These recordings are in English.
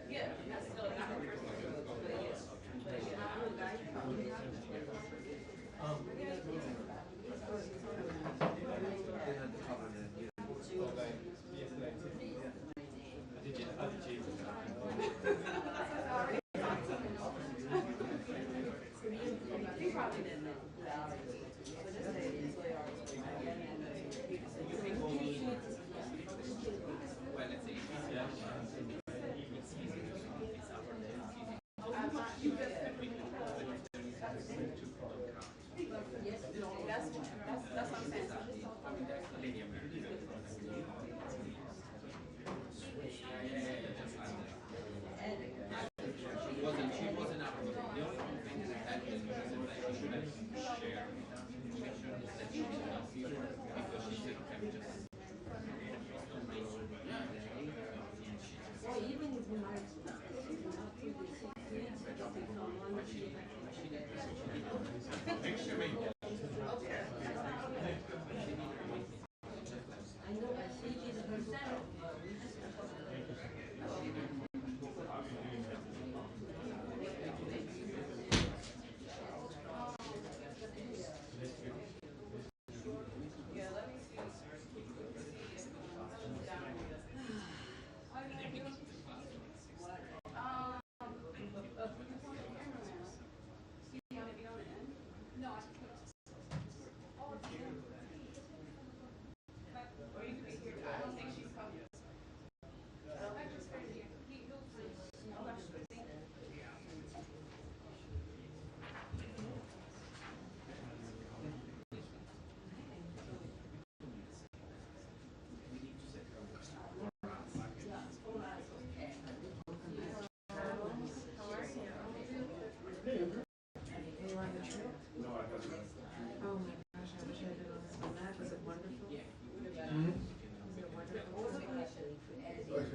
Yeah, that's still not the first one, but yeah.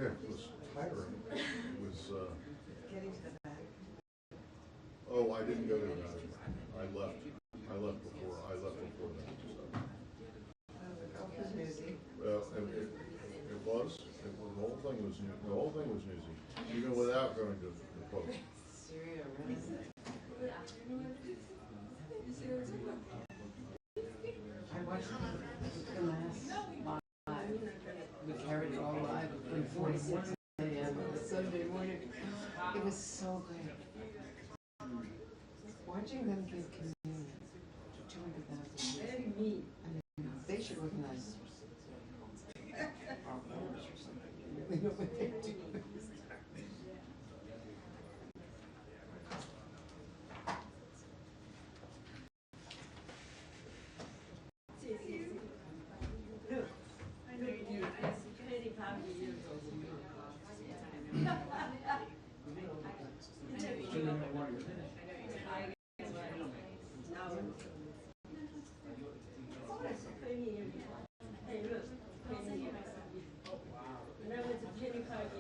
It was tiring. It was, Getting to the back. oh, I didn't go to that. I left. I left before that. So. The golf was newsy. Well, it was. The whole thing was new. The whole thing was newsy, even without going to the post. Syria, really? I watched the last live. We carried it all live between 46 a.m. on Sunday morning. It was so great. Watching them give communion to 200,000 people. I mean, they should organize our wars or something. They really know what they're doing. When I went to kindergarten,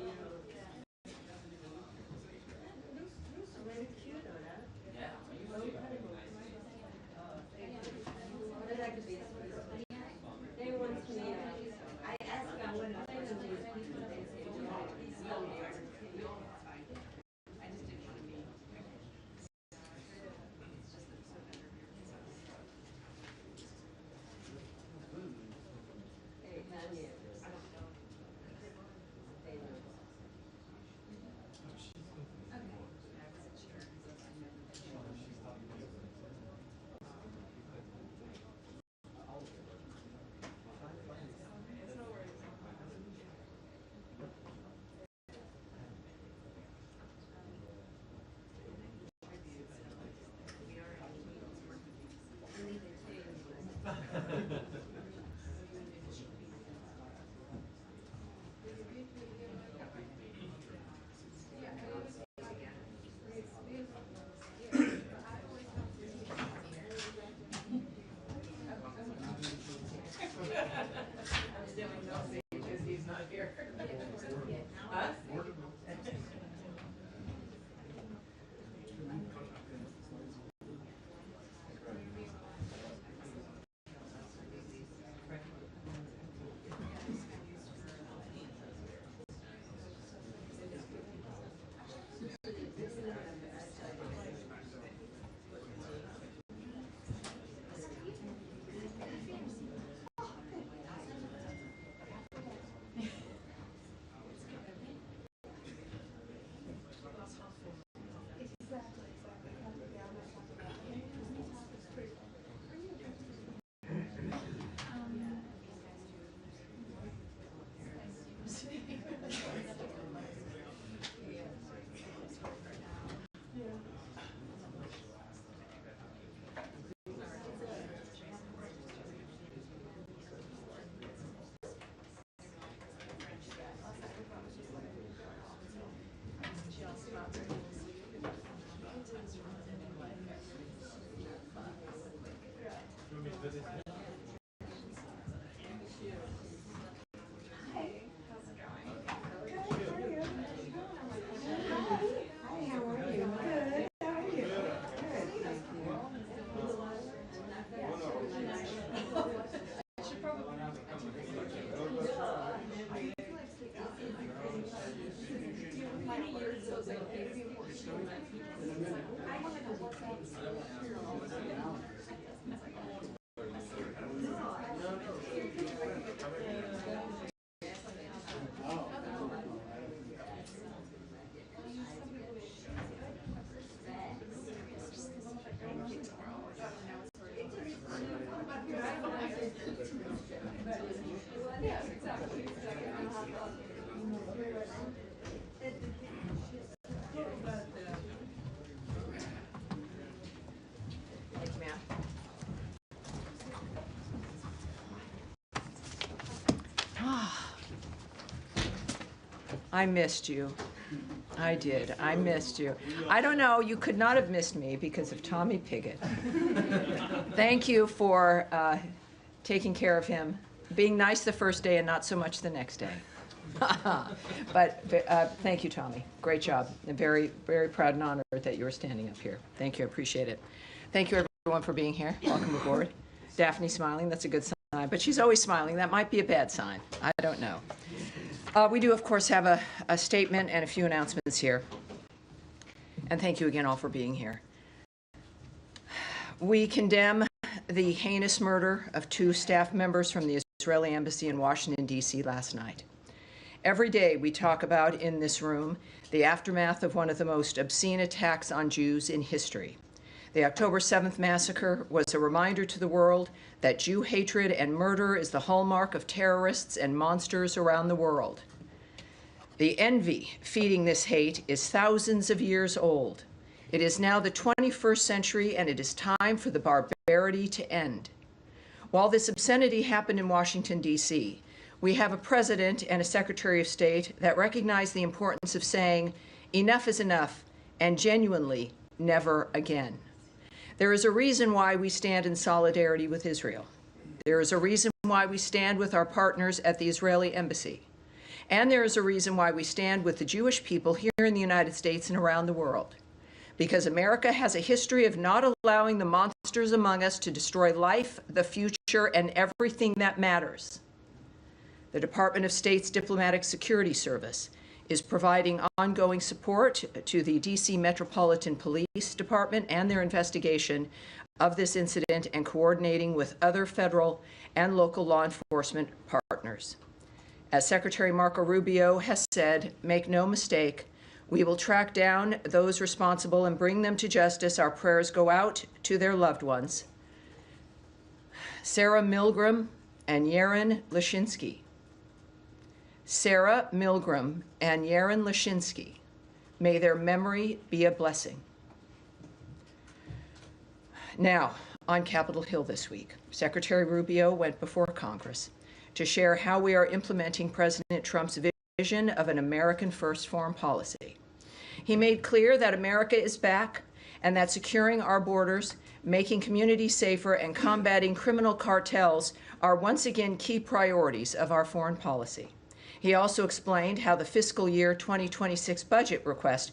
I missed you. I did. I missed you. I don't know. You could not have missed me because of Tommy Pigott. Thank you for taking care of him, being nice the first day and not so much the next day. But thank you, Tommy. Great job. I'm very, very proud and honored that you were standing up here. Thank you. I appreciate it. Thank you, everyone, for being here. Welcome aboard. Daphne smiling. That's a good sign. But she's always smiling. That might be a bad sign. I don't know. We do, of course, have a statement and a few announcements here. And thank you again all for being here. We condemn the heinous murder of 2 staff members from the Israeli embassy in Washington, D.C. last night. Every day we talk about in this room the aftermath of one of the most obscene attacks on Jews in history. The October 7th massacre was a reminder to the world that Jew hatred and murder is the hallmark of terrorists and monsters around the world. The envy feeding this hate is thousands of years old. It is now the 21st century, and it is time for the barbarity to end. While this obscenity happened in Washington, D.C., we have a president and a secretary of state that recognize the importance of saying, enough is enough, and genuinely, never again. There is a reason why we stand in solidarity with Israel. There is a reason why we stand with our partners at the Israeli embassy. And there is a reason why we stand with the Jewish people here in the United States and around the world. Because America has a history of not allowing the monsters among us to destroy life, the future, and everything that matters. The Department of State's Diplomatic Security Service is providing ongoing support to the D.C. Metropolitan Police Department and their investigation of this incident and coordinating with other federal and local law enforcement partners. As Secretary Marco Rubio has said, make no mistake, we will track down those responsible and bring them to justice. Our prayers go out to their loved ones. Sarah Milgram and Yaron Lashinsky. Sarah Milgram and Yaron Lashinsky, may their memory be a blessing. Now, on Capitol Hill this week, Secretary Rubio went before Congress to share how we are implementing President Trump's vision of an American-first foreign policy. He made clear that America is back and that securing our borders, making communities safer, and combating criminal cartels are once again key priorities of our foreign policy. He also explained how the fiscal year 2026 budget request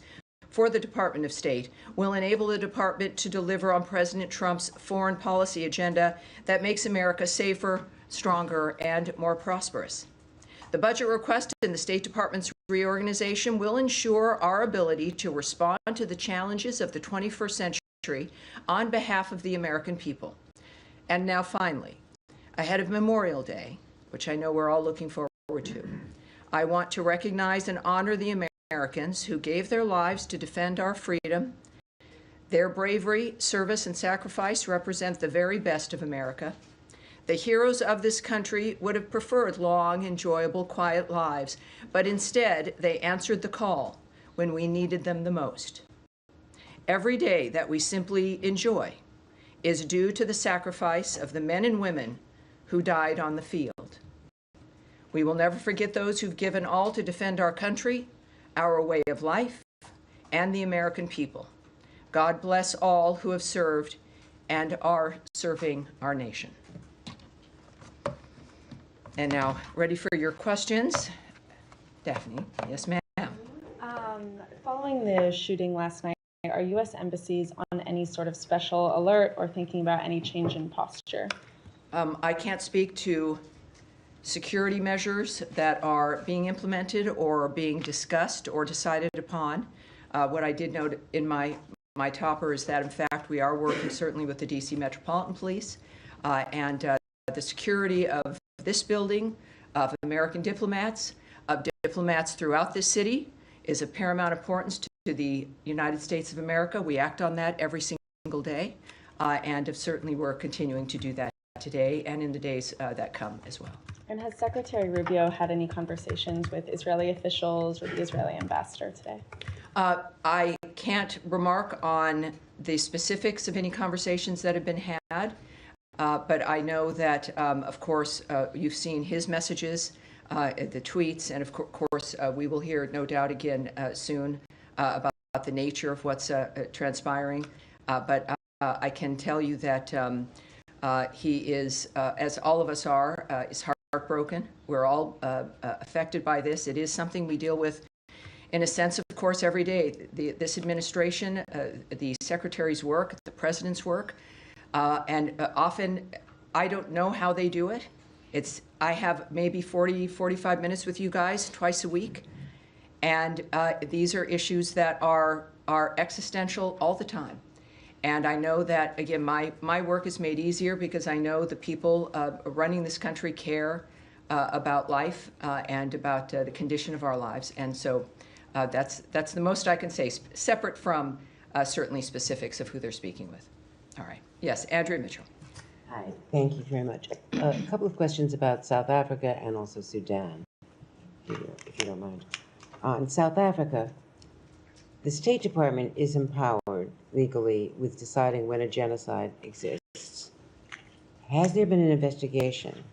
for the Department of State will enable the department to deliver on President Trump's foreign policy agenda that makes America safer, stronger, and more prosperous. The budget request in the State Department's reorganization will ensure our ability to respond to the challenges of the 21st century on behalf of the American people. And now finally, ahead of Memorial Day, which I know we're all looking forward to, I want to recognize and honor the Americans who gave their lives to defend our freedom. Their bravery, service, and sacrifice represent the very best of America. The heroes of this country would have preferred long, enjoyable, quiet lives, but instead they answered the call when we needed them the most. Every day that we simply enjoy is due to the sacrifice of the men and women who died on the field. We will never forget those who've given all to defend our country, our way of life, and the American people. God bless all who have served and are serving our nation. And now, ready for your questions? Daphne, yes ma'am. Following the shooting last night, are U.S. embassies on any sort of special alert or thinking about any change in posture? I can't speak to security measures that are being implemented or being discussed or decided upon. What I did note in my topper is that, in fact, we are working certainly with the D.C. Metropolitan Police and the security of this building, of American diplomats, of diplomats throughout this city is of paramount importance to the United States of America. We act on that every single day, and certainly we're continuing to do that today and in the days that come as well. And has Secretary Rubio had any conversations with Israeli officials or the Israeli ambassador today? I can't remark on the specifics of any conversations that have been had, but I know that, of course, you've seen his messages, the tweets, and of course, we will hear, no doubt, again soon about the nature of what's transpiring. But I can tell you that he is, as all of us are, is heartbroken. We're all affected by this. It is something we deal with, in a sense, of course, every day. This administration, the secretary's work, the president's work, and often I don't know how they do it. I have maybe 40, 45 minutes with you guys twice a week, and these are issues that are existential all the time. And I know that, again, my work is made easier because I know the people running this country care about life and about the condition of our lives. And so that's the most I can say, separate from certainly specifics of who they're speaking with. All right. Yes, Andrea Mitchell. Hi, thank you very much. A couple of questions about South Africa and also Sudan, if you don't mind. In South Africa, the State Department is empowered legally with deciding when a genocide exists. Has there been an investigation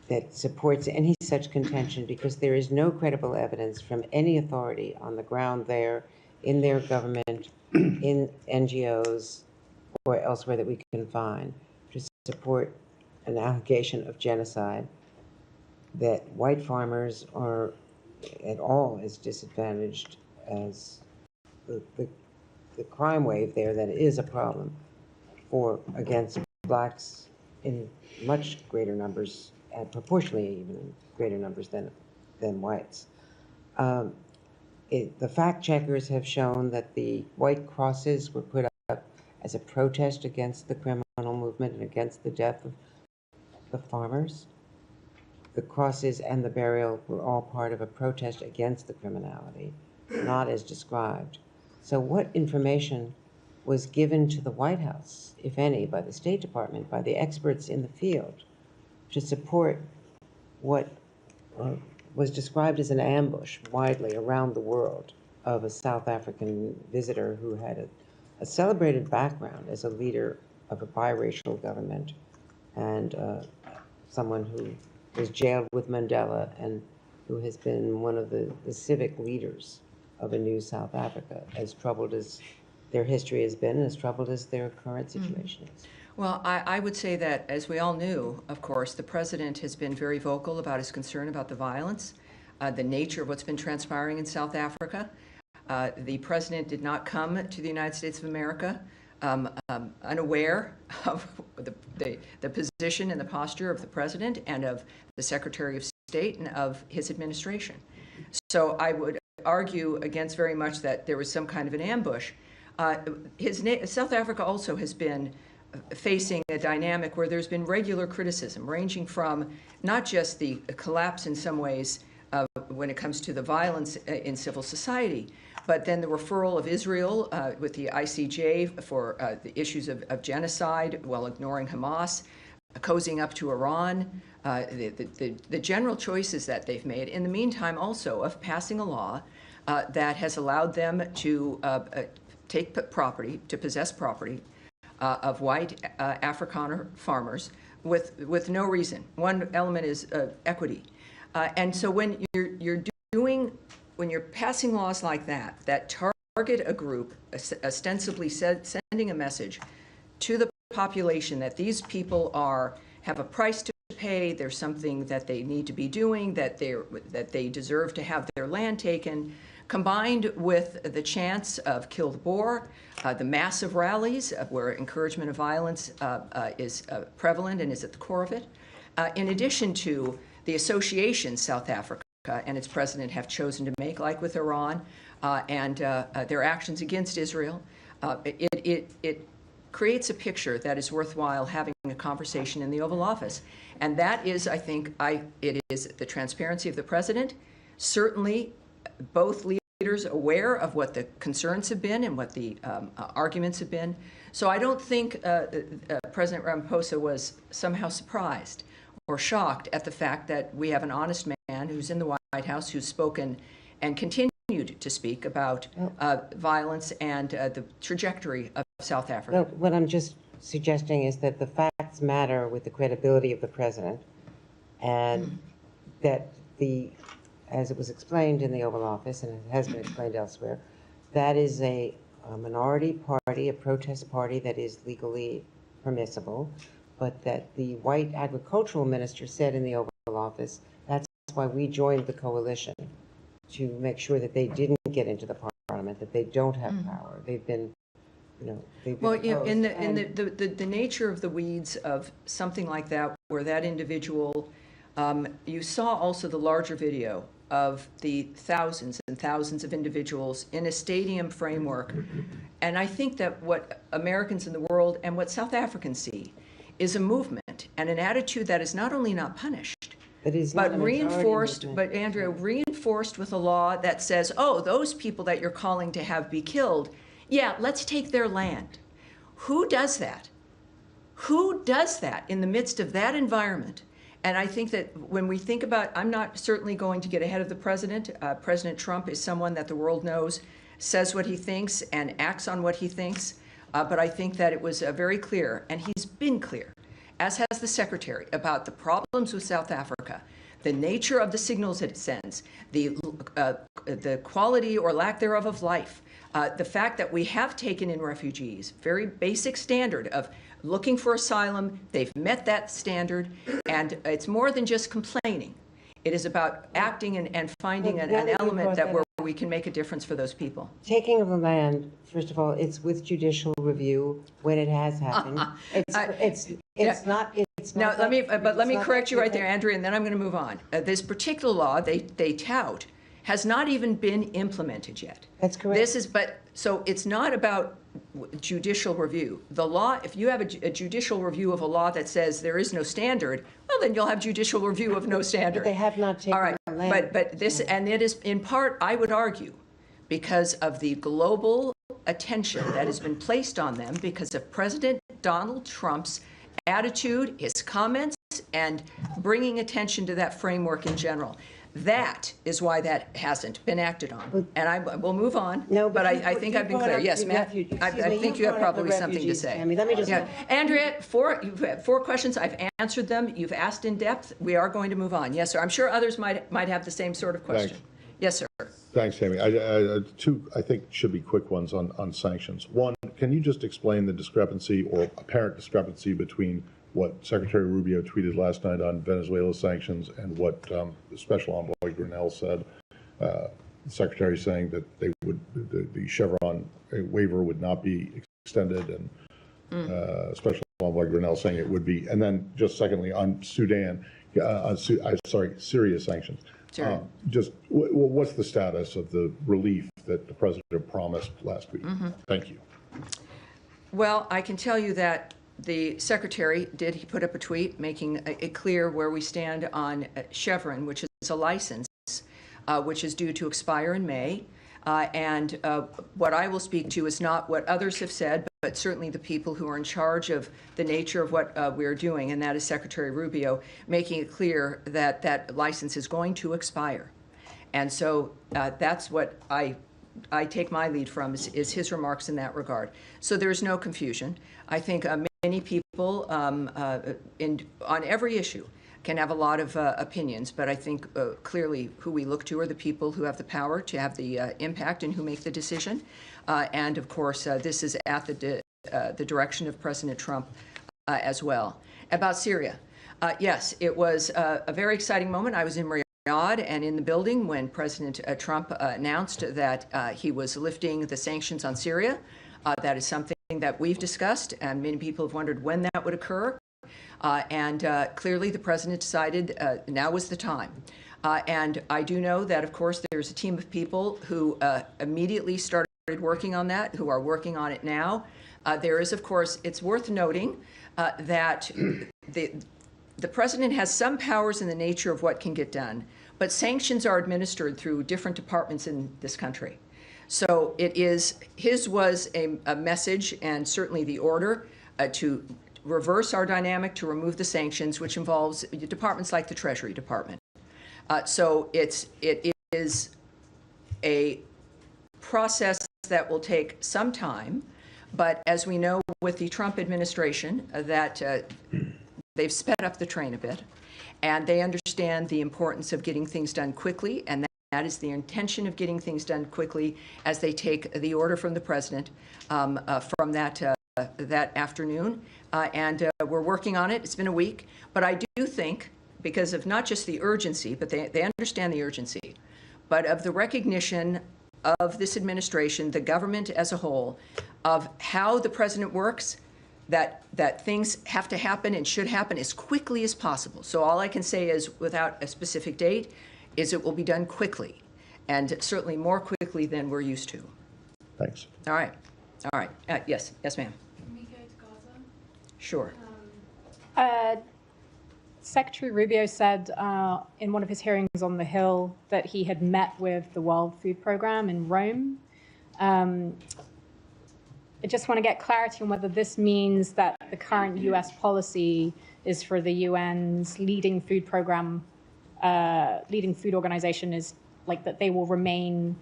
that supports any such contention? Because there is no credible evidence from any authority on the ground there, in their government, in NGOs, or elsewhere that we can find to support an allegation of genocide, that white farmers are at all as disadvantaged as the crime wave there that is a problem against blacks in much greater numbers, and proportionally even in greater numbers than whites. The fact checkers have shown that the white crosses were put up as a protest against the criminal movement and against the death of the farmers. The crosses and the burial were all part of a protest against the criminality, not as described. So what information was given to the White House, if any, by the State Department, by the experts in the field, to support what was described as an ambush widely around the world of a South African visitor who had a celebrated background as a leader of a biracial government and someone who was jailed with Mandela and who has been one of the civic leaders of a new South Africa, as troubled as their history has been and as troubled as their current situation is. Well, I would say that, as we all knew, of course, the president has been very vocal about his concern about the violence, the nature of what's been transpiring in South Africa. The president did not come to the United States of America unaware of the position and the posture of the president and of the Secretary of State and of his administration. So I would argue against very much that there was some kind of an ambush. South Africa also has been facing a dynamic where there's been regular criticism, ranging from not just the collapse in some ways when it comes to the violence in civil society, but then the referral of Israel with the ICJ for the issues of genocide while ignoring Hamas, cozying up to Iran, the general choices that they've made. In the meantime, also, of passing a law that has allowed them to take property, to possess property of white Afrikaner farmers with no reason. One element is equity. And so when you're passing laws like that target a group, ostensibly sending a message to the population that these people have a price to pay, there's something that they need to be doing, that they deserve to have their land taken, combined with the chance of kill the Boer, the massive rallies where encouragement of violence is prevalent and is at the core of it, in addition to the associations South Africa and its president have chosen to make, like with Iran, and their actions against Israel. It creates a picture that is worthwhile having a conversation in the Oval Office. And that is, I think, it is the transparency of the president, certainly both leaders aware of what the concerns have been and what the arguments have been. So I don't think President Ramaphosa was somehow surprised or shocked at the fact that we have an honest man who's in the White House, who's spoken and continued to speak about violence and the trajectory of South Africa. No, what I'm just suggesting is that the facts matter with the credibility of the president, and that as it was explained in the Oval Office, and it has been explained elsewhere, that is a minority party, a protest party that is legally permissible, but that the white agricultural minister said in the Oval Office, that's why we joined the coalition, to make sure that they didn't get into the parliament, that they don't have power. They've been, they've been Well, yeah, in opposed. the nature of the weeds of something like that, where that individual, you saw also the larger video of the thousands and thousands of individuals in a stadium framework. And I think that what Americans in the world and what South Africans see is a movement and an attitude that is not only not punished, but reinforced, but Andrea, reinforced with a law that says, oh, those people that you're calling to have be killed, yeah, let's take their land. Who does that? Who does that in the midst of that environment? And I think that when we think about, I'm not certainly going to get ahead of the president. President Trump is someone that the world knows, says what he thinks and acts on what he thinks. But I think that it was very clear, and he's been clear, as has the secretary, about the problems with South Africa, the nature of the signals it sends, the quality or lack thereof of life, the fact that we have taken in refugees, very basic standard of looking for asylum. They've met that standard, and it's more than just complaining. It is about acting and finding an element where we can make a difference for those people. Taking of the land, first of all, it's with judicial review when it has happened. It's not. Now, let me correct you right there, Andrea, and then I'm going to move on. This particular law they tout has not even been implemented yet. That's correct. So it's not about judicial review. The law, if you have a judicial review of a law that says there is no standard, well, then you'll have judicial review of no standard. But they have not taken All right, the land. but this, and it is in part, I would argue, because of the global attention that has been placed on them because of President Donald Trump's attitude, his comments, and bringing attention to that framework in general. That is why that hasn't been acted on. And I will move on, No, but I think I've been clear. Yes, Matt, I think you have probably something to say. Tammy, let me just. Yeah. Andrea, you've had 4 questions. I've answered them. You've asked in depth. We are going to move on. Yes, sir. I'm sure others might have the same sort of question. Thanks. Yes, sir. Thanks, Tammy. Two, I think, should be quick ones on sanctions. One, can you just explain the discrepancy or apparent discrepancy between what Secretary Rubio tweeted last night on Venezuela sanctions and what the Special Envoy Grinnell said? The Secretary saying that the Chevron waiver would not be extended, and Special Envoy Grinnell saying it would be. And then just secondly, on Syria sanctions. Sure. What's the status of the relief that the president promised last week? Thank you. Well, I can tell you that the secretary he put up a tweet making it clear where we stand on Chevron, which is a license, which is due to expire in May. And what I will speak to is not what others have said, but certainly the people who are in charge of the nature of what we're doing, and that is Secretary Rubio, making it clear that that license is going to expire. And so that's what I take my lead from is his remarks in that regard. So there's no confusion. I think many people on every issue can have a lot of opinions, but I think clearly who we look to are the people who have the power to have the impact and who make the decision. And of course, this is at the the direction of President Trump as well. About Syria, yes, it was a very exciting moment. I was in Riyadh and in the building when President Trump announced that he was lifting the sanctions on Syria. That is something that we've discussed, and many people have wondered when that would occur. Clearly, the president decided now was the time. And I do know that, of course, there's a team of people who immediately started working on that, who are working on it now. There is, of course, it's worth noting that the president has some powers in the nature of what can get done, but sanctions are administered through different departments in this country. So his was a message, and certainly the order to reverse our dynamic, to remove the sanctions, which involves departments like the Treasury Department. So it is a process that will take some time, but as we know with the Trump administration, that they've sped up the train a bit, and they understand the importance of getting things done quickly, and that is the intention of getting things done quickly as they take the order from the president from that afternoon. We're working on it. It's been a week, but I do think, because of not just the urgency, but they understand the urgency, but of the recognition of this administration, the government as a whole, of how the president works, that things have to happen and should happen as quickly as possible. So all I can say is, without a specific date, is it will be done quickly, and certainly more quickly than we're used to. Thanks. All right. Yes, ma'am. Can we go to Gaza? Sure. Secretary Rubio said in one of his hearings on the Hill that he had met with the World Food Programme in Rome. I just want to get clarity on whether this means that the current US policy is for the UN's leading food program, leading food organization, is like that they will remain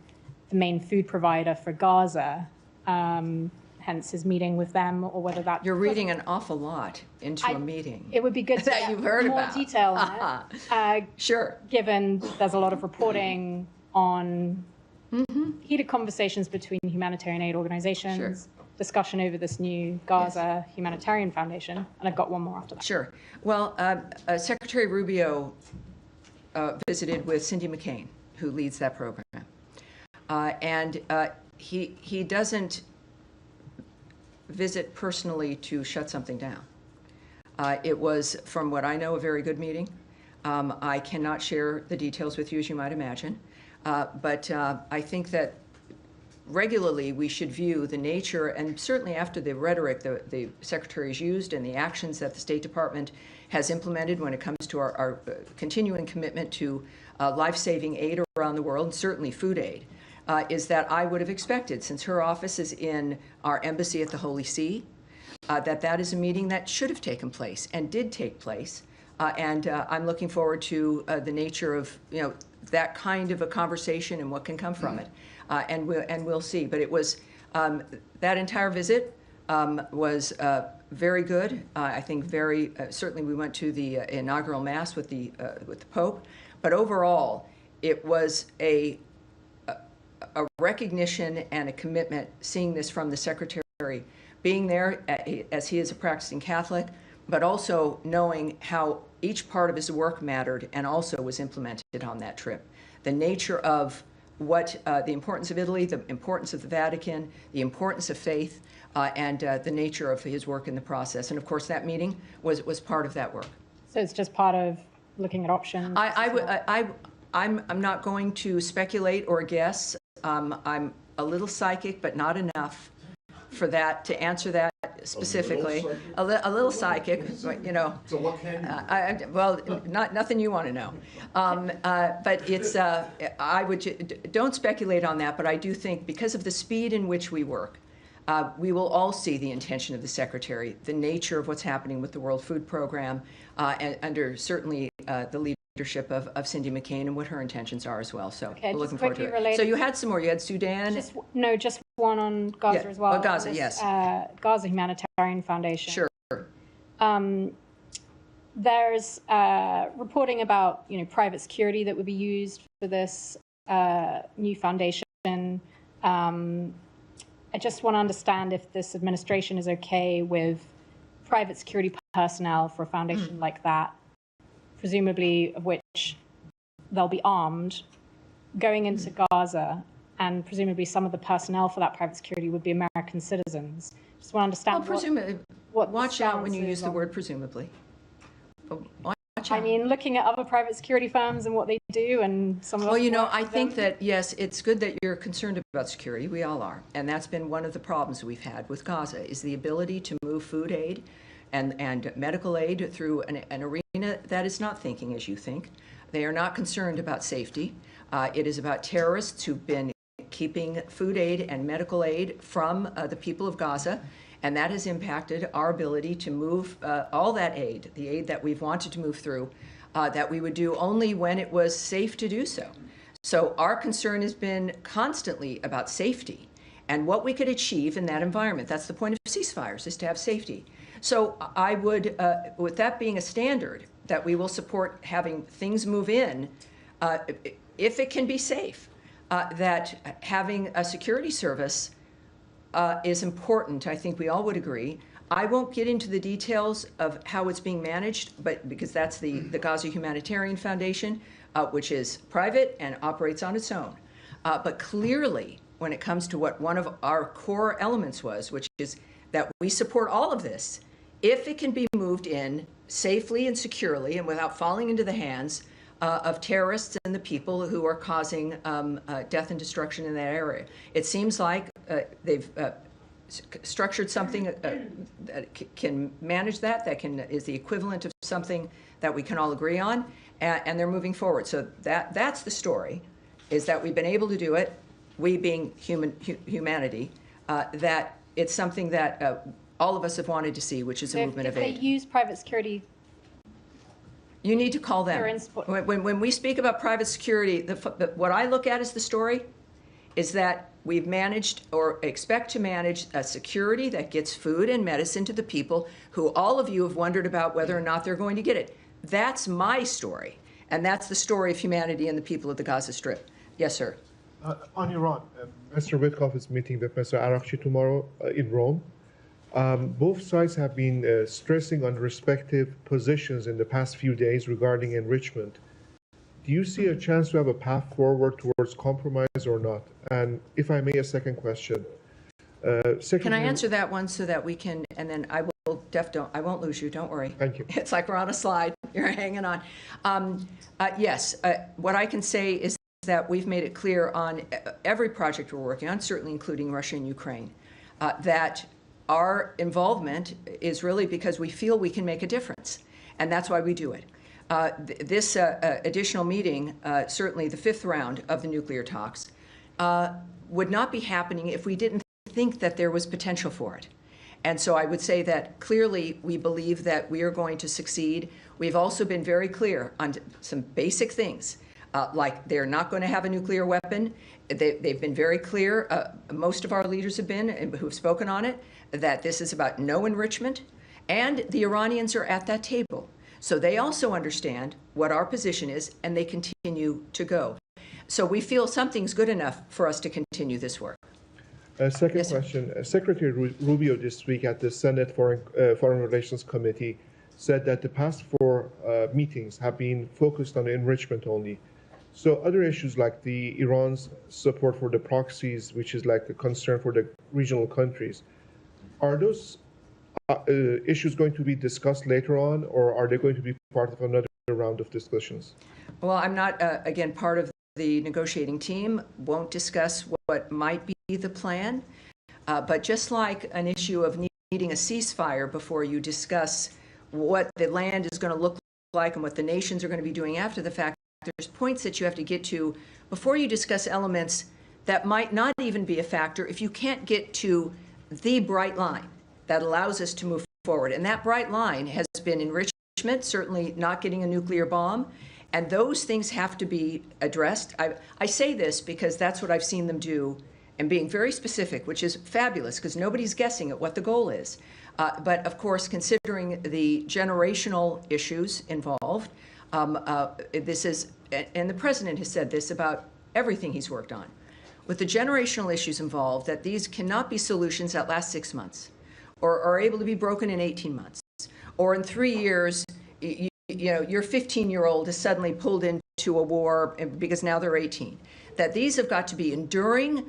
the main food provider for Gaza, hence his meeting with them, or whether that... You're reading an awful lot into a meeting. It would be good to that get you've heard more about. detail on it. Sure. Given there's a lot of reporting on heated conversations between humanitarian aid organizations, discussion over this new Gaza Humanitarian Foundation, and I've got one more after that. Sure. Well, Secretary Rubio visited with Cindy McCain, who leads that program. He doesn't visit personally to shut something down. It was, from what I know, a very good meeting. I cannot share the details with you, as you might imagine, but I think that regularly we should view the nature, and certainly after the rhetoric the Secretary's used and the actions that the State Department has implemented when it comes to our continuing commitment to life-saving aid around the world, and certainly food aid, is that I would have expected, since her office is in our embassy at the Holy See, that is a meeting that should have taken place and did take place. I'm looking forward to the nature of that kind of a conversation and what can come from it. And we'll see. But it was that entire visit was very good. I think very certainly we went to the inaugural mass with the Pope. But overall, it was a recognition and a commitment, seeing this from the Secretary, being there as he is a practicing Catholic, but also knowing how each part of his work mattered and also was implemented on that trip. The nature of what the importance of Italy, the importance of the Vatican, the importance of faith, and the nature of his work in the process. And of course, that meeting was part of that work. So it's just part of looking at options? I'm not going to speculate or guess. I'm a little psychic, but not enough for that to answer that specifically. A little psychic, you know. So what can you? Nothing you want to know. But it's don't speculate on that. But I do think, because of the speed in which we work, we will all see the intention of the Secretary, the nature of what's happening with the World Food Program, and under certainly the leadership of Cindy McCain, and what her intentions are as well. So okay, we're looking forward to it. So you had some more. You had Sudan. Just one on Gaza as well. Oh, Gaza, yes. Gaza Humanitarian Foundation. Sure. There's reporting about private security that would be used for this new foundation. I just want to understand if this administration is okay with private security personnel for a foundation like that, presumably of which they'll be armed, going into Gaza, and presumably some of the personnel for that private security would be American citizens. Just want to understand presumably, what the watch out when you stance use is the on- word presumably. Watch I out. mean, looking at other private security firms and what they do, and some of us Well, you know, work I with think them. that, yes, it's good that you're concerned about security. We all are. And that's been one of the problems we've had with Gaza, is the ability to move food aid and medical aid through an arena that is not thinking as you think. They are not concerned about safety. It is about terrorists who've been keeping food aid and medical aid from the people of Gaza. And that has impacted our ability to move all that aid, the aid that we've wanted to move through, that we would do only when it was safe to do so. So our concern has been constantly about safety and what we could achieve in that environment. That's the point of ceasefires, is to have safety. So I would, with that being a standard, that we will support having things move in if it can be safe, that having a security service is important. I think we all would agree. I won't get into the details of how it's being managed, but because that's the Gaza Humanitarian Foundation, which is private and operates on its own. But clearly, when it comes to what one of our core elements was, which is that we support all of this, if it can be moved in safely and securely and without falling into the hands of terrorists and the people who are causing death and destruction in that area. It seems like they've structured something that can manage that is the equivalent of something that we can all agree on, and they're moving forward. So that's the story, is that we've been able to do it, we being humanity, that it's something that all of us have wanted to see, which is a movement if of aid. they use private security, You need to call them. When we speak about private security, what I look at as the story is that we've managed or expect to manage a security that gets food and medicine to the people who all of you have wondered about whether or not they're going to get it. That's my story. And that's the story of humanity and the people of the Gaza Strip. Yes, sir. On Iran, Mr. Witkoff is meeting with Mr. Arakchi tomorrow in Rome. Both sides have been stressing on respective positions in the past few days regarding enrichment. Do you see a chance to have a path forward towards compromise or not? And if I may, a second question. Can I answer that one so that we can, and then I won't lose you, don't worry. Thank you. It's like we're on a slide, you're hanging on. Yes, what I can say is that we've made it clear on every project we're working on, certainly including Russia and Ukraine, that our involvement is really because we feel we can make a difference, and that's why we do it. This additional meeting, certainly the fifth round of the nuclear talks, would not be happening if we didn't think that there was potential for it. And so I would say that clearly we believe that we are going to succeed. We've also been very clear on some basic things, like they're not going to have a nuclear weapon. They've been very clear, most of our leaders have been, who've spoken on it, that this is about no enrichment, and the Iranians are at that table. So they also understand what our position is, and they continue to go. So we feel something's good enough for us to continue this work. Second Yes, sir. question. Secretary Rubio this week at the Senate Foreign Relations Committee said that the past four meetings have been focused on enrichment only. So other issues like Iran's support for the proxies, which is like a concern for the regional countries, are those issues going to be discussed later on, or are they going to be part of another round of discussions? Well, I'm not, again, part of the negotiating team, won't discuss what might be the plan. But just like an issue of needing a ceasefire before you discuss what the land is going to look like and what the nations are going to be doing after the fact, there's points that you have to get to before you discuss elements that might not even be a factor if you can't get to the bright line that allows us to move forward. And that bright line has been enrichment, certainly not getting a nuclear bomb, and those things have to be addressed. I say this because that's what I've seen them do, and being very specific, which is fabulous because nobody's guessing at what the goal is. But of course, considering the generational issues involved, this is, and the president has said this about everything he's worked on. with the generational issues involved, that these cannot be solutions that last 6 months or are able to be broken in 18 months. Or in 3 years, you know, your 15-year-old is suddenly pulled into a war because now they're 18. That these have got to be enduring,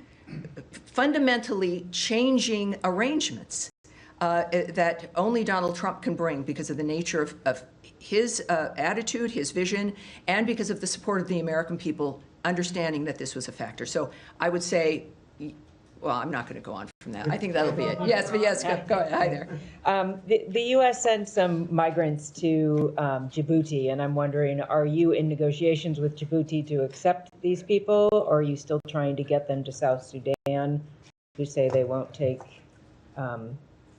fundamentally changing arrangements that only Donald Trump can bring because of the nature of his attitude, his vision, and because of the support of the American people understanding that this was a factor. So I would say, well, I'm not going to go on from that. I think that'll be it. Yes, but yes, go ahead. Hi there. The U.S. sent some migrants to Djibouti, and I'm wondering, are you in negotiations with Djibouti to accept these people, or are you still trying to get them to South Sudan, who say they won't take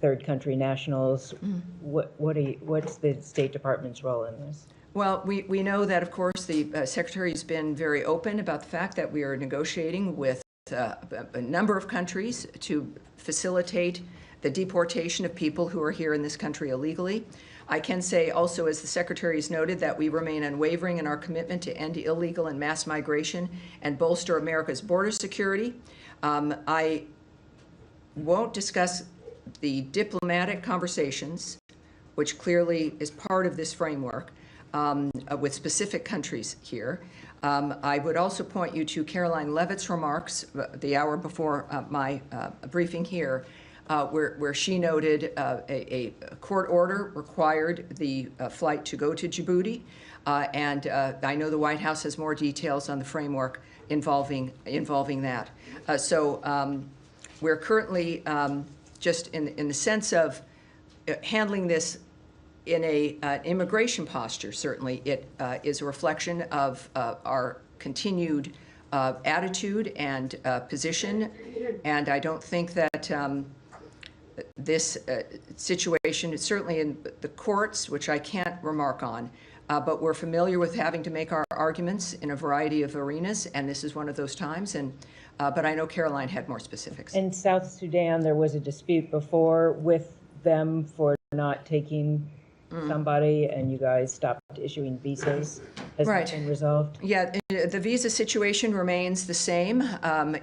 third country nationals? What's the State Department's role in this? Well, we know that, of course, the Secretary has been very open about the fact that we are negotiating with a number of countries to facilitate the deportation of people who are here in this country illegally. I can say also, as the Secretary has noted, that we remain unwavering in our commitment to end illegal and mass migration and bolster America's border security. I won't discuss the diplomatic conversations, which clearly is part of this framework, with specific countries here. I would also point you to Caroline Levitt's remarks the hour before my briefing here, where she noted a court order required the flight to go to Djibouti, and I know the White House has more details on the framework involving that. So we're currently just in the sense of handling this in an immigration posture. Certainly it is a reflection of our continued attitude and position, and I don't think that this situation is certainly in the courts, which I can't remark on, but we're familiar with having to make our arguments in a variety of arenas, and this is one of those times. And but I know Caroline had more specifics. In South Sudan, there was a dispute before with them for not taking somebody, and you guys stopped issuing visas. Has that been resolved? Yeah, the visa situation remains the same.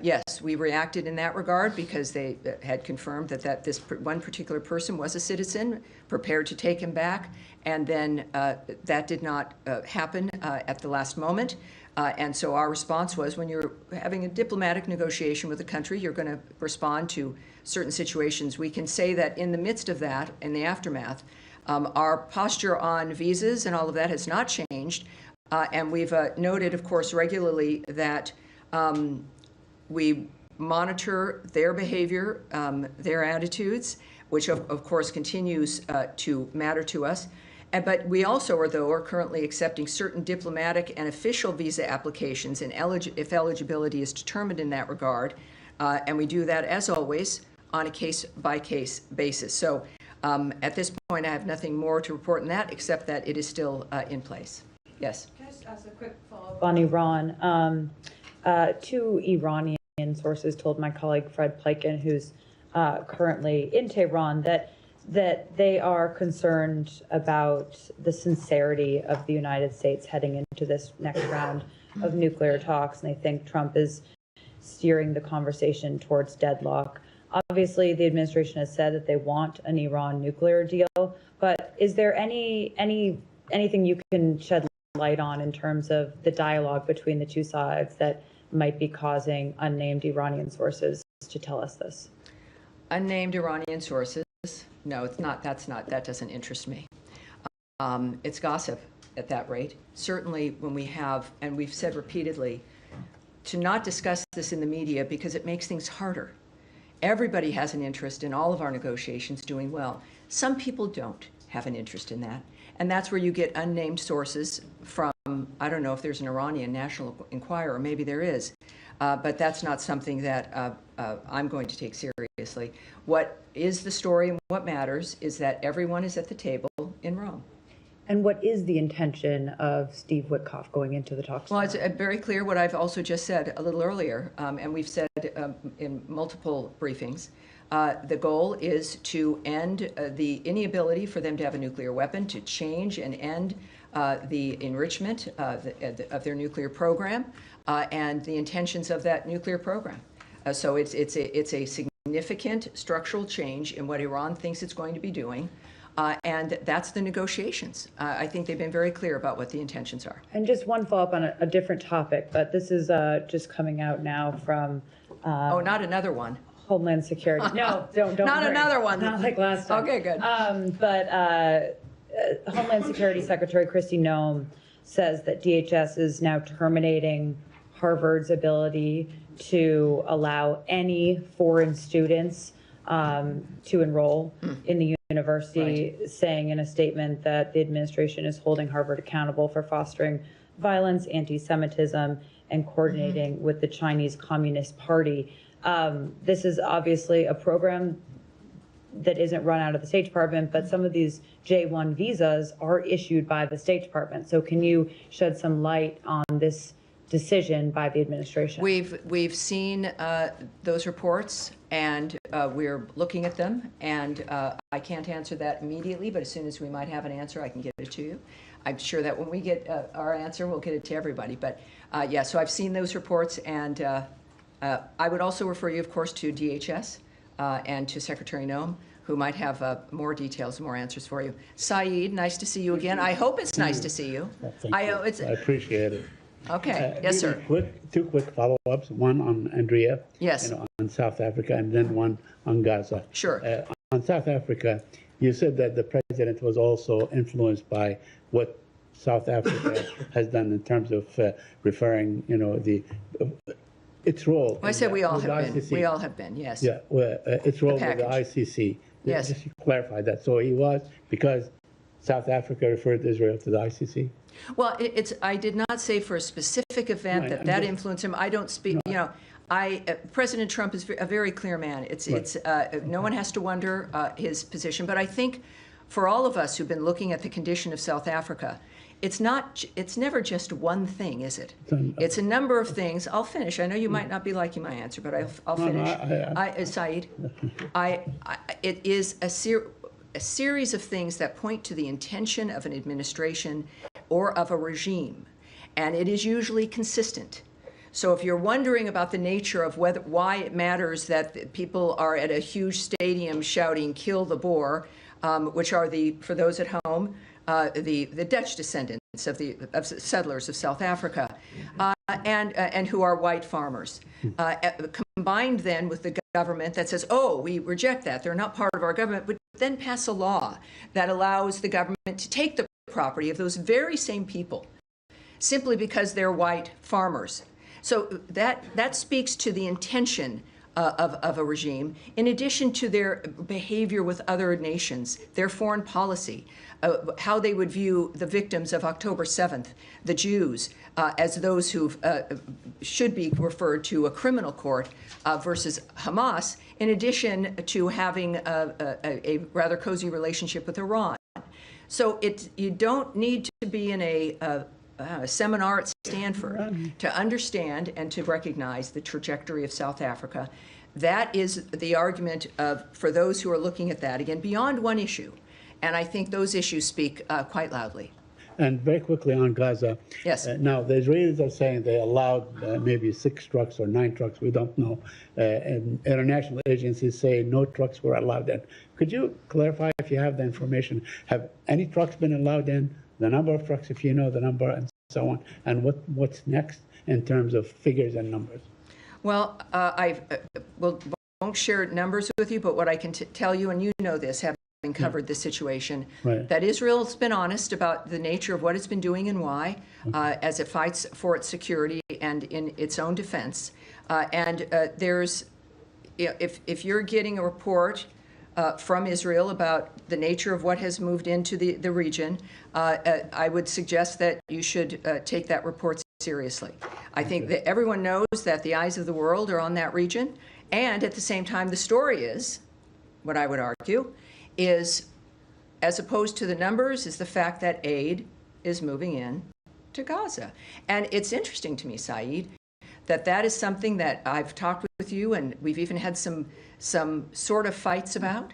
Yes, we reacted in that regard because they had confirmed that this one particular person was a citizen, prepared to take him back, and then that did not happen at the last moment. And so our response was, when you're having a diplomatic negotiation with a country, you're going to respond to certain situations. We can say that in the midst of that, in the aftermath, our posture on visas and all of that has not changed. And we've noted, of course, regularly that we monitor their behavior, their attitudes, which of course continues to matter to us. But we also are currently accepting certain diplomatic and official visa applications, and if eligibility is determined in that regard. And we do that, as always, on a case-by-case basis. So at this point, I have nothing more to report on that, except that it is still in place. Yes? Can I just ask a quick follow-up on Iran? Two Iranian sources told my colleague Fred Pleiken, who's currently in Tehran, that they are concerned about the sincerity of the United States heading into this next round of nuclear talks, and they think Trump is steering the conversation towards deadlock. Obviously, the administration has said that they want an Iran nuclear deal, but is there anything you can shed light on in terms of the dialogue between the two sides that might be causing unnamed Iranian sources to tell us this? Unnamed Iranian sources? No, it's not. That doesn't interest me. It's gossip at that rate. Certainly when we have, and we've said repeatedly, to not discuss this in the media because it makes things harder. Everybody has an interest in all of our negotiations doing well. Some people don't have an interest in that. And that's where you get unnamed sources from, I don't know if there's an Iranian National Enquirer, maybe there is. But that's not something that I'm going to take seriously. What is the story and what matters is that everyone is at the table in Rome. And what is the intention of Steve Witkoff going into the talks? Well, it's very clear what I've also just said a little earlier, and we've said in multiple briefings. The goal is to end any ability for them to have a nuclear weapon, to change and end the enrichment of their nuclear program and the intentions of that nuclear program. So it's a significant structural change in what Iran thinks it's going to be doing. And that's the negotiations. I think they've been very clear about what the intentions are. And just one follow-up on a different topic, but this is just coming out now from Oh, not another one. Homeland Security. No, don't Not worry. another one. Not like last time. Okay, good. But Homeland Security Secretary Kristi Noem says that DHS is now terminating Harvard's ability to allow any foreign students to enroll in the university, saying in a statement that the administration is holding Harvard accountable for fostering violence, anti-Semitism, and coordinating with the Chinese Communist Party. This is obviously a program that isn't run out of the State Department, but some of these J-1 visas are issued by the State Department. So can you shed some light on this decision by the administration? We've seen those reports, and we're looking at them, and I can't answer that immediately, but as soon as we might have an answer, I can get it to you. I'm sure that when we get our answer, we'll get it to everybody. But yeah, so I've seen those reports, and I would also refer you, of course, to DHS and to Secretary Noem, who might have more details, more answers for you. Saeed, nice to see you again. I hope it's nice to see you. Thank you. I appreciate it. Okay. Yes, sir. Two quick follow-ups. One on Andrea. Yes. On South Africa, and then one on Gaza. Sure. On South Africa, you said that the president was also influenced by what South Africa has done in terms of referring, its role. Well, I said we all have been. ICC. We all have been. Yes. Yeah. Well, its role with the package. ICC. Yes. Just to clarify that. So he was, because South Africa referred Israel to the ICC? Well, I did not say for a specific event Right, that influenced him. I don't speak, President Trump is a very clear man. No one has to wonder his position. But I think for all of us who've been looking at the condition of South Africa, it's never just one thing, is it? It's a number of things. I'll finish. I know you might not be liking my answer, but I'll finish. Saeed, it is a series of things that point to the intention of an administration or of a regime, and it is usually consistent. So if you're wondering about the nature of why it matters that people are at a huge stadium shouting "Kill the Boer," which are for those at home, the Dutch descendants of settlers of South Africa, and who are white farmers, combined then with the government that says, "Oh, we reject that; they're not part of our government," but then pass a law that allows the government to take the property of those very same people simply because they're white farmers. So that speaks to the intention of a regime, in addition to their behavior with other nations, their foreign policy, how they would view the victims of October 7th, the Jews, as those who should be referred to a criminal court versus Hamas, in addition to having a rather cozy relationship with Iran. So you don't need to be in a seminar at Stanford to understand and to recognize the trajectory of South Africa. That is the argument for those who are looking at that, again, beyond one issue. And I think those issues speak quite loudly. And very quickly on Gaza. Yes. Now, the Israelis are saying they allowed maybe 6 trucks or 9 trucks, we don't know. And international agencies say no trucks were allowed in. Could you clarify, if you have the information, have any trucks been allowed in, the number of trucks, if you know the number, and so on, and what's next in terms of figures and numbers? Well, I won't share numbers with you, but what I can tell you, and you know this, having covered the situation, Right. that Israel's been honest about the nature of what it's been doing and why, as it fights for its security and in its own defense. There's, if you're getting a report from Israel about the nature of what has moved into the region, I would suggest that you should take that report seriously. I think that everyone knows that the eyes of the world are on that region, and at the same time, the story is, what I would argue, is, as opposed to the numbers, is the fact that aid is moving in to Gaza. And it's interesting to me, Saeed, that is something that I've talked with you, and we've even had some sort of fights about,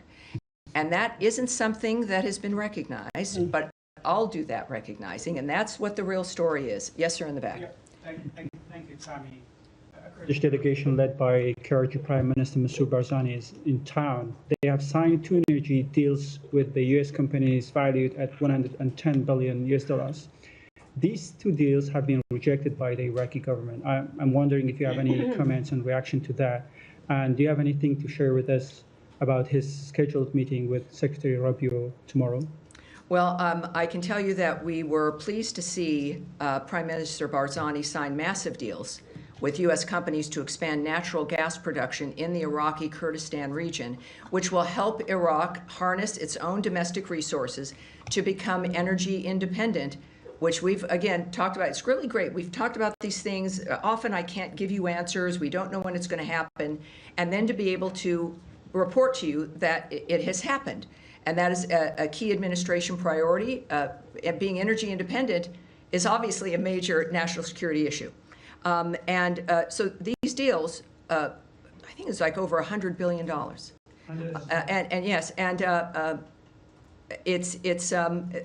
and that isn't something that has been recognized. But all do that recognizing, and that's what the real story is. Yes, sir, in the back. Yeah, thank you, Tammy. A Kurdish delegation led by Kurdish Prime Minister Masoud Barzani is in town. They have signed 2 energy deals with the U.S. companies valued at $110 billion US. These 2 deals have been rejected by the Iraqi government. I'm wondering if you have any comments and reaction to that. And do you have anything to share with us about his scheduled meeting with Secretary Rubio tomorrow? Well, I can tell you that we were pleased to see Prime Minister Barzani sign massive deals with U.S. companies to expand natural gas production in the Iraqi Kurdistan region, which will help Iraq harness its own domestic resources to become energy independent, which we've, again, talked about. It's really great. We've talked about these things. Often I can't give you answers. We don't know when it's going to happen. And then to be able to report to you that it has happened. And that is a key administration priority. Being energy independent is obviously a major national security issue. So these deals, I think it's like over $100 billion. And yes, and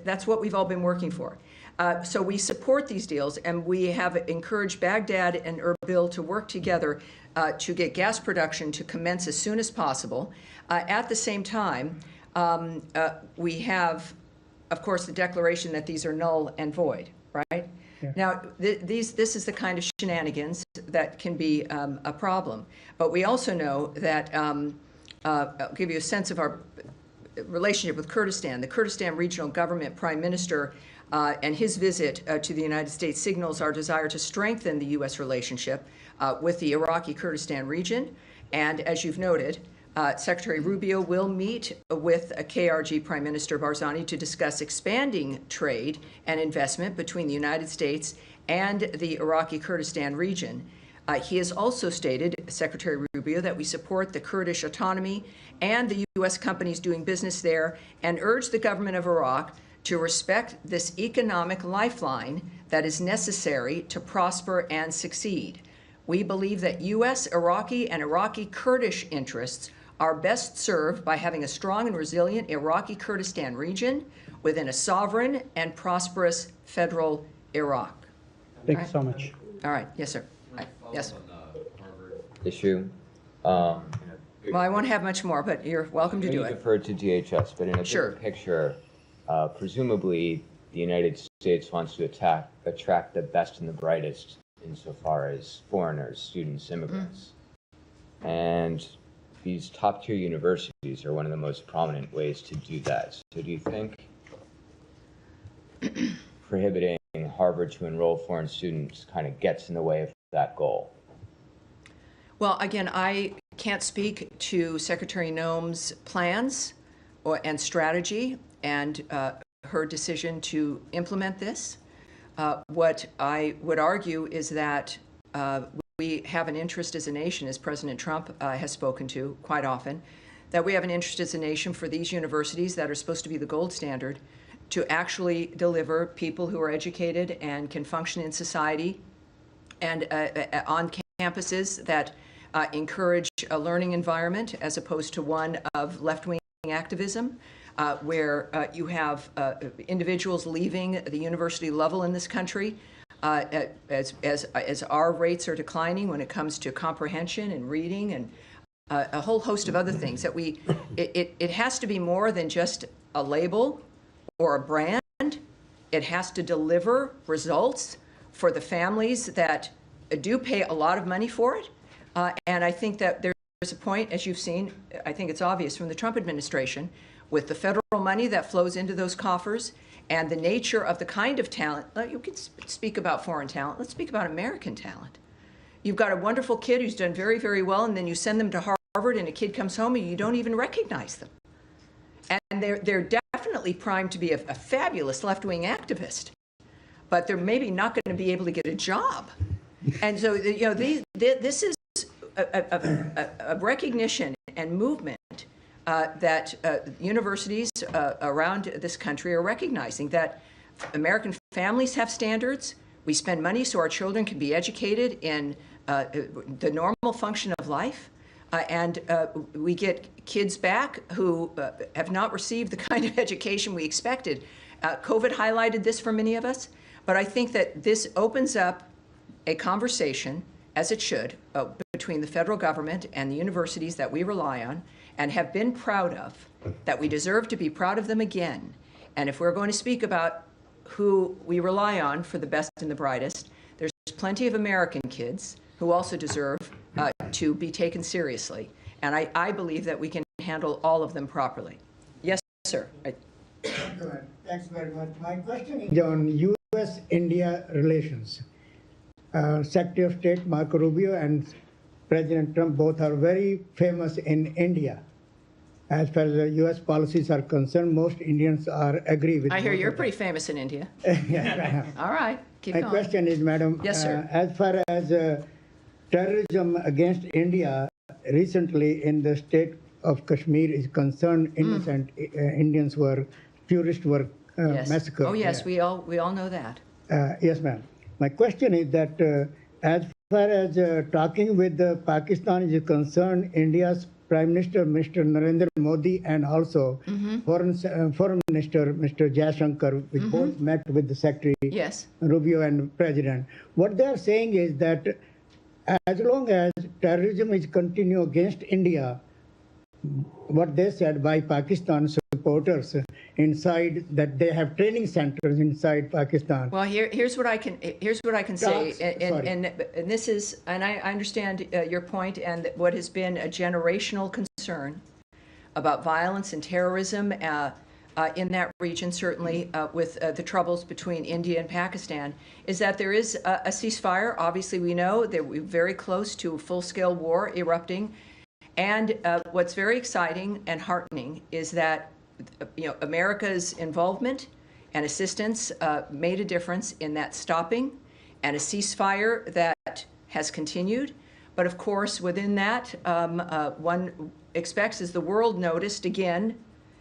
that's what we've all been working for. So we support these deals, and we have encouraged Baghdad and Erbil to work together to get gas production to commence as soon as possible. At the same time, we have, of course, the declaration that these are null and void, right? Yeah. Now, this is the kind of shenanigans that can be a problem. But we also know that, I'll give you a sense of our relationship with Kurdistan. The Kurdistan Regional Government Prime Minister and his visit to the United States signals our desire to strengthen the U.S. relationship with the Iraqi Kurdistan region. And as you've noted, Secretary Rubio will meet with KRG Prime Minister Barzani to discuss expanding trade and investment between the United States and the Iraqi Kurdistan region. He has also stated, Secretary Rubio, that we support the Kurdish autonomy and the U.S. companies doing business there, and urge the government of Iraq to respect this economic lifeline that is necessary to prosper and succeed. We believe that U.S., Iraqi, and Iraqi Kurdish interests are best served by having a strong and resilient Iraqi Kurdistan region within a sovereign and prosperous federal Iraq. Thank you so much. All right. Yes, sir. Yes. Issue. Well, I won't have much more, but you're welcome to do it. You referred to DHS, but in a bigger picture, presumably the United States wants to attract the best and the brightest insofar as foreigners, students, immigrants. And these top-tier universities are one of the most prominent ways to do that. So do you think prohibiting Harvard to enroll foreign students kind of gets in the way of that goal? Well, again, I can't speak to Secretary Noem's plans and strategy and her decision to implement this. What I would argue is that we have an interest as a nation, as President Trump has spoken to quite often, that we have an interest as a nation for these universities that are supposed to be the gold standard to actually deliver people who are educated and can function in society and on campuses that encourage a learning environment as opposed to one of left-wing activism, where you have individuals leaving the university level in this country as our rates are declining when it comes to comprehension and reading and a whole host of other things that it has to be more than just a label or a brand. It has to deliver results for the families that do pay a lot of money for it. And I think that there's a point, as you've seen, I think it's obvious from the Trump administration, with the federal money that flows into those coffers and the nature of the kind of talent. You can speak about foreign talent. Let's speak about American talent. You've got a wonderful kid who's done very, very well, and then you send them to Harvard, and a kid comes home, and you don't even recognize them. And they're definitely primed to be a fabulous left-wing activist, but they're maybe not going to be able to get a job. And so, you know, this is a recognition and movement that universities around this country are recognizing that American families have standards. We spend money so our children can be educated in the normal function of life. And we get kids back who have not received the kind of education we expected. COVID highlighted this for many of us, but I think that this opens up a conversation, as it should, between the federal government and the universities that we rely on and have been proud of, that we deserve to be proud of them again. And if we're going to speak about who we rely on for the best and the brightest, there's plenty of American kids who also deserve to be taken seriously. And I believe that we can handle all of them properly. Yes, sir. Thanks very much. My question is on U.S.-India relations. Secretary of State Marco Rubio and President Trump both are very famous in India. As far as the U.S. policies are concerned, most Indians agree with. I hear you're pretty famous in India. Yes, I am. All right, keep My going. question is, Madam, Yes, sir. As far as terrorism against India, recently in the state of Kashmir is concerned, innocent Indians tourists were massacred. Oh, yes, there. we all know that. Yes, ma'am. My question is that as far as talking with Pakistan is concerned, India's Prime Minister, Mr. Narendra Modi, and also Foreign Minister, Mr. Jaishankar, we both met with the Secretary Rubio and President. What they are saying is that as long as terrorism is continue against India, what they said by Pakistan supporters inside, that they have training centers inside Pakistan. Well, here's what I can say, and this is, and I understand your point, and what has been a generational concern about violence and terrorism in that region, certainly with the troubles between India and Pakistan, is that there is a ceasefire. Obviously, we know that we're very close to a full-scale war erupting. And what's very exciting and heartening is that America's involvement and assistance made a difference in that stopping, and a ceasefire that has continued. But of course, within that, one expects, as the world noticed again,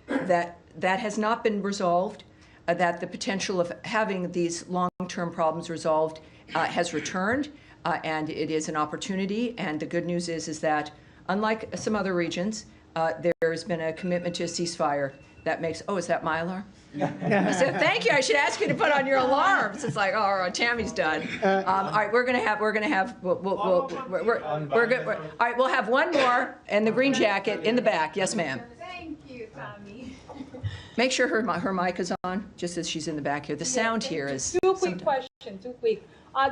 that has not been resolved, that the potential of having these long-term problems resolved has returned, and it is an opportunity. And the good news is that unlike some other regions, there has been a commitment to a ceasefire that makes, oh, is that my alarm? I said, thank you, I should ask you to put on your alarms. It's like, oh, Tammy's done. All right, we're gonna have, all right, we'll have one more in the green jacket in the back. Yes, ma'am. Thank you, Tammy. Make sure her mic is on, just as she's in the back here. The sound here is. Two quick questions,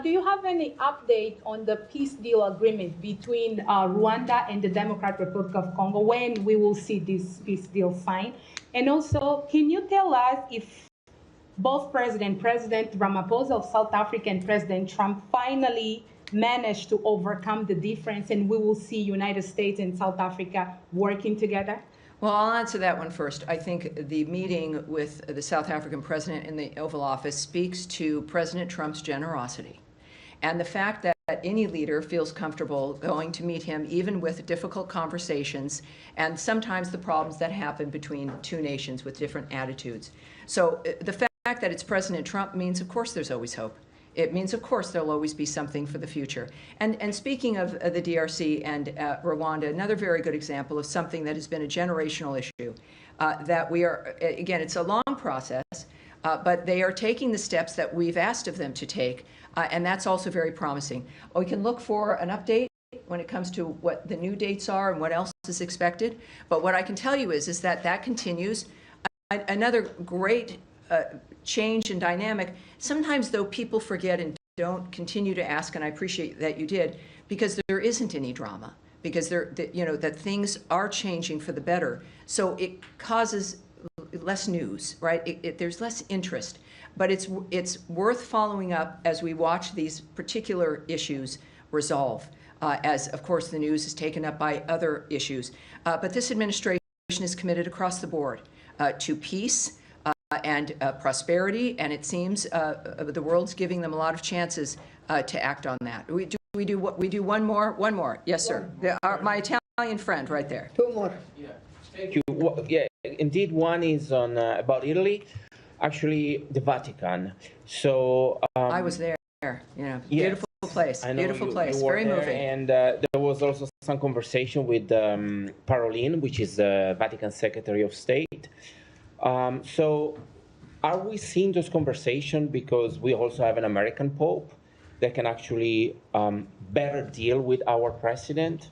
Do you have any update on the peace deal agreement between Rwanda and the Democratic Republic of Congo, when we will see this peace deal signed? And also, can you tell us if both President Ramaphosa of South Africa and President Trump finally managed to overcome the difference, and we will see United States and South Africa working together? Well, I'll answer that one first. I think the meeting with the South African president in the Oval Office speaks to President Trump's generosity, and the fact that any leader feels comfortable going to meet him, even with difficult conversations and sometimes the problems that happen between two nations with different attitudes. So the fact that it's President Trump means, of course, there's always hope. It means, of course, there'll always be something for the future. And speaking of the DRC and Rwanda, another very good example of something that has been a generational issue, that we are, again, it's a long process, but they are taking the steps that we've asked of them to take, and that's also very promising. We can look for an update when it comes to what the new dates are and what else is expected, but what I can tell you is that continues. Another great change and dynamic. Sometimes, though, people forget and don't continue to ask, and I appreciate that you did, because there isn't any drama, because that things are changing for the better. So it causes less news, right? There's less interest, but it's worth following up as we watch these particular issues resolve, as of course the news is taken up by other issues. But this administration is committed across the board to peace and prosperity, and it seems the world's giving them a lot of chances to act on that. We do one more. Yes, sir. My Italian friend right there. Two more. Yeah, thank you. Yeah, indeed, one is on about Italy, actually the Vatican. So I was there. Beautiful place, I know beautiful you place, were very there, moving. And there was also some conversation with Parolin, which is the Vatican Secretary of State. So are we seeing those conversations because we also have an American Pope that can actually better deal with our president?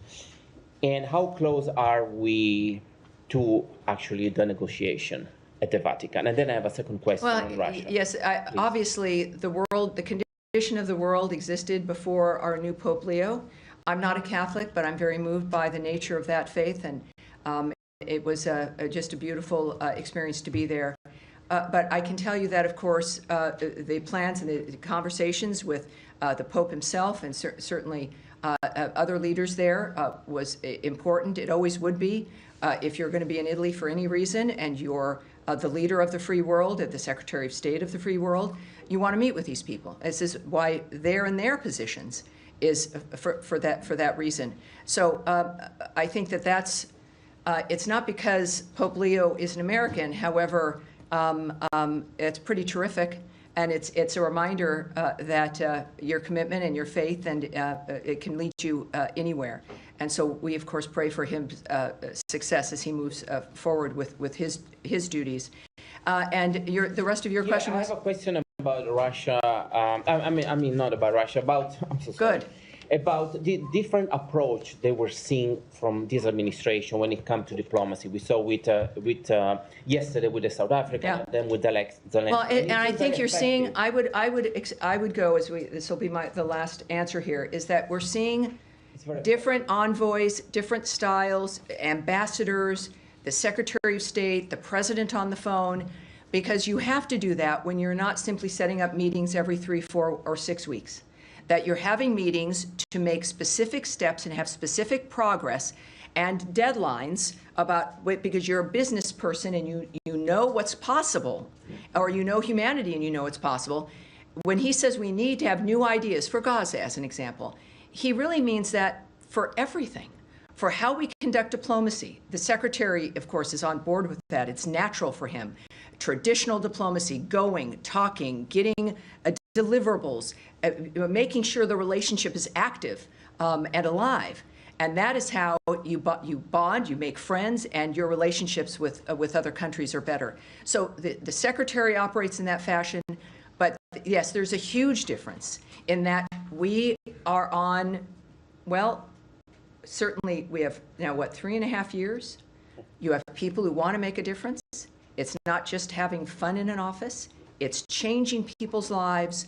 And how close are we to actually the negotiation at the Vatican? And then I have a second question on Russia. Yes, obviously the condition of the world existed before our new Pope Leo. I'm not a Catholic, but I'm very moved by the nature of that faith, and it was just a beautiful experience to be there. But I can tell you that, of course, the plans and the conversations with the Pope himself and certainly other leaders there was important. It always would be. If you're going to be in Italy for any reason and you're the leader of the free world, the Secretary of State of the free world, you want to meet with these people. This is why they're in their positions, is for that reason. So I think that's it's not because Pope Leo is an American. However, it's pretty terrific, and it's a reminder that your commitment and your faith and it can lead you anywhere. And so we, of course, pray for him success as he moves forward with his duties. And the rest of your question was? I have a question about Russia. I mean, not about Russia. I'm so sorry. Good. About the different approach they were seeing from this administration when it comes to diplomacy. We saw with yesterday with the South Africa, and then with the Zelensky. Well, and I think you're seeing. I would go as this will be the last answer here. Is that we're seeing different envoys, different styles, ambassadors, the Secretary of State, the President on the phone, because you have to do that when you're not simply setting up meetings every 3, 4, or 6 weeks. That you're having meetings to make specific steps and have specific progress and deadlines because you're a business person and you know what's possible, or you know humanity and you know it's possible. When he says we need to have new ideas for Gaza, as an example, he really means that for everything, for how we conduct diplomacy. The Secretary, of course, is on board with that. It's natural for him. Traditional diplomacy, going, talking, getting deliverables, making sure the relationship is active and alive. And that is how you bond, you make friends, and your relationships with other countries are better. So the Secretary operates in that fashion. But yes, there's a huge difference in that we are on, well, certainly we have now, 3.5 years? You have people who want to make a difference. It's not just having fun in an office. It's changing people's lives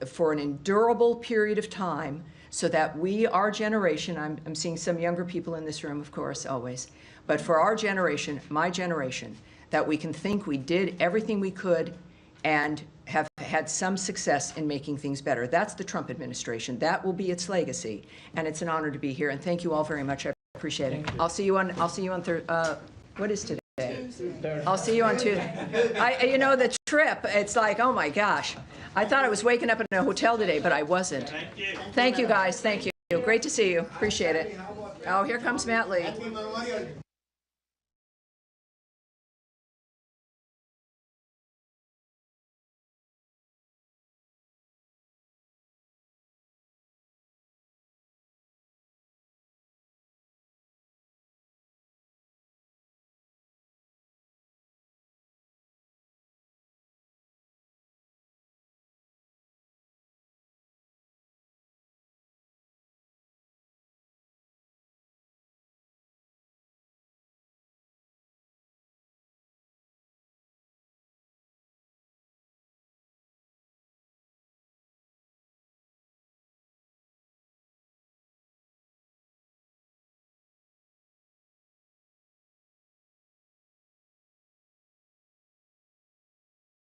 for an endurable period of time so that our generation, I'm seeing some younger people in this room, of course, always, but for our generation, my generation, that we can think we did everything we could and have had some success in making things better. That's the Trump administration. That will be its legacy, and it's an honor to be here. And thank you all very much. I appreciate it. I'll see you on what is today? I'll see you on Tuesday. The trip. It's like, oh my gosh, I thought I was waking up in a hotel today, but I wasn't. Thank you guys. Thank you. Great to see you. Appreciate it. Oh, here comes Matt Lee.